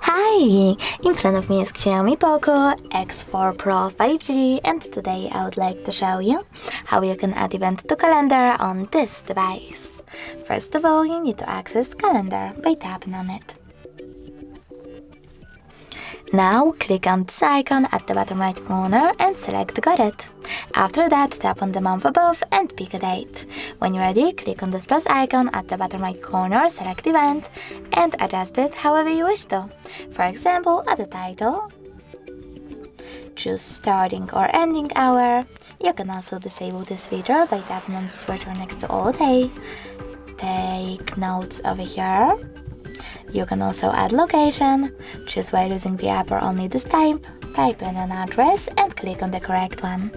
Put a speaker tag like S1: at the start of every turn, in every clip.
S1: Hi! In front of me is Xiaomi Poco X4 Pro 5G, and today I would like to show you how you can add event to calendar on this device. First of all, you need to access calendar by tapping on it. Now click on this icon at the bottom right corner and select Got It. After that, tap on the month above and pick a date. When you're ready, click on this plus icon at the bottom right corner, select Event, and adjust it however you wish to. For example, add a title, choose starting or ending hour. You can also disable this feature by tapping on the switcher next to all day. Take notes over here. You can also add location, choose while using the app or only this type, type in an address and click on the correct one.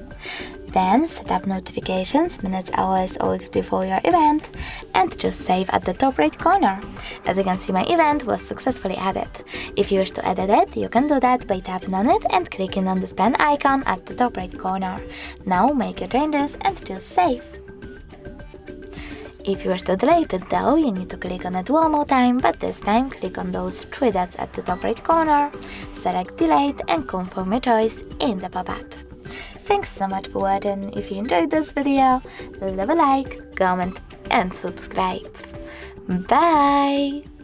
S1: Then set up notifications, minutes, hours, or weeks before your event, and just save at the top right corner. As you can see, my event was successfully added. If you wish to edit it, you can do that by tapping on it and clicking on this pen icon at the top right corner. Now make your changes and just save. If you wish to delete it though, you need to click on it one more time, but this time click on those three dots at the top right corner, select delete and confirm your choice in the pop-up. Thanks so much for watching. If you enjoyed this video, leave a like, comment and subscribe. Bye!